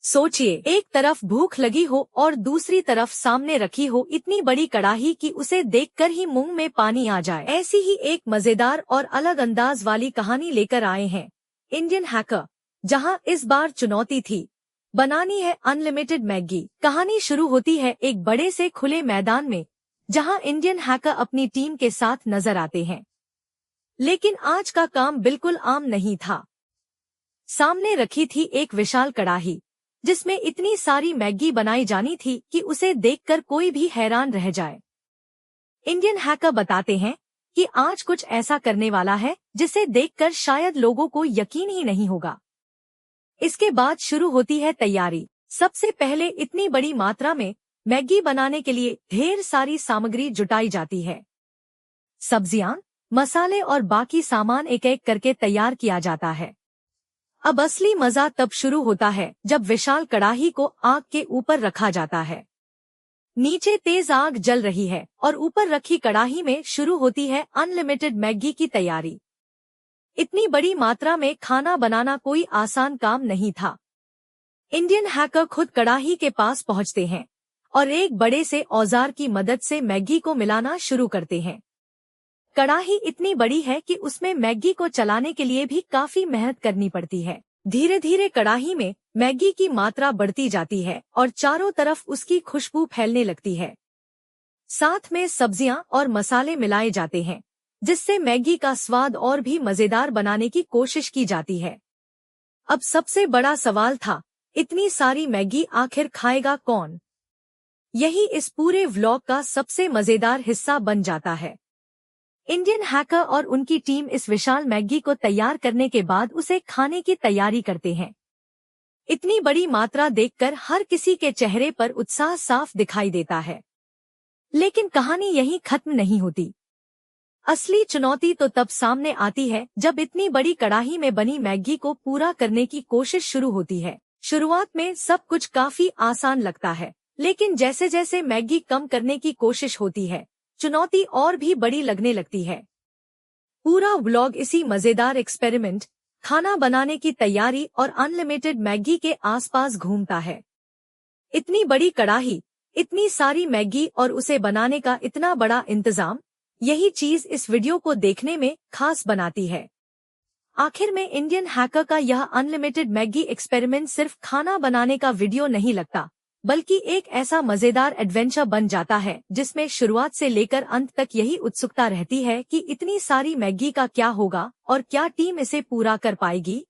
सोचिए, एक तरफ भूख लगी हो और दूसरी तरफ सामने रखी हो इतनी बड़ी कड़ाही कि उसे देखकर ही मुंह में पानी आ जाए। ऐसी ही एक मजेदार और अलग अंदाज वाली कहानी लेकर आए हैं इंडियन हैकर, जहां इस बार चुनौती थी, बनानी है अनलिमिटेड मैगी। कहानी शुरू होती है एक बड़े से खुले मैदान में, जहां इंडियन हैकर अपनी टीम के साथ नजर आते हैं। लेकिन आज का काम बिल्कुल आम नहीं था। सामने रखी थी एक विशाल कड़ाही, जिसमें इतनी सारी मैगी बनाई जानी थी कि उसे देखकर कोई भी हैरान रह जाए। इंडियन हैकर बताते हैं कि आज कुछ ऐसा करने वाला है जिसे देखकर शायद लोगों को यकीन ही नहीं होगा। इसके बाद शुरू होती है तैयारी। सबसे पहले इतनी बड़ी मात्रा में मैगी बनाने के लिए ढेर सारी सामग्री जुटाई जाती है। सब्जियां, मसाले और बाकी सामान एक एक करके तैयार किया जाता है। अब असली मजा तब शुरू होता है जब विशाल कड़ाही को आग के ऊपर रखा जाता है। नीचे तेज आग जल रही है और ऊपर रखी कड़ाही में शुरू होती है अनलिमिटेड मैगी की तैयारी। इतनी बड़ी मात्रा में खाना बनाना कोई आसान काम नहीं था। इंडियन हैकर खुद कड़ाही के पास पहुंचते हैं और एक बड़े से औजार की मदद से मैगी को मिलाना शुरू करते हैं। कड़ाही इतनी बड़ी है कि उसमें मैगी को चलाने के लिए भी काफी मेहनत करनी पड़ती है। धीरे धीरे कड़ाही में मैगी की मात्रा बढ़ती जाती है और चारों तरफ उसकी खुशबू फैलने लगती है। साथ में सब्जियां और मसाले मिलाए जाते हैं, जिससे मैगी का स्वाद और भी मजेदार बनाने की कोशिश की जाती है। अब सबसे बड़ा सवाल था, इतनी सारी मैगी आखिर खाएगा कौन? यही इस पूरे व्लॉग का सबसे मजेदार हिस्सा बन जाता है। इंडियन हैकर और उनकी टीम इस विशाल मैगी को तैयार करने के बाद उसे खाने की तैयारी करते हैं। इतनी बड़ी मात्रा देखकर हर किसी के चेहरे पर उत्साह साफ दिखाई देता है। लेकिन कहानी यहीं खत्म नहीं होती। असली चुनौती तो तब सामने आती है जब इतनी बड़ी कड़ाही में बनी मैगी को पूरा करने की कोशिश शुरू होती है। शुरुआत में सब कुछ काफी आसान लगता है, लेकिन जैसे जैसे मैगी कम करने की कोशिश होती है, चुनौती और भी बड़ी लगने लगती है। पूरा व्लॉग इसी मजेदार एक्सपेरिमेंट, खाना बनाने की तैयारी और अनलिमिटेड मैगी के आसपास घूमता है। इतनी बड़ी कड़ाही, इतनी सारी मैगी और उसे बनाने का इतना बड़ा इंतजाम, यही चीज इस वीडियो को देखने में खास बनाती है। आखिर में इंडियन हैकर का यह अनलिमिटेड मैगी एक्सपेरिमेंट सिर्फ खाना बनाने का वीडियो नहीं लगता, बल्कि एक ऐसा मजेदार एडवेंचर बन जाता है जिसमें शुरुआत से लेकर अंत तक यही उत्सुकता रहती है कि इतनी सारी मैगी का क्या होगा और क्या टीम इसे पूरा कर पाएगी।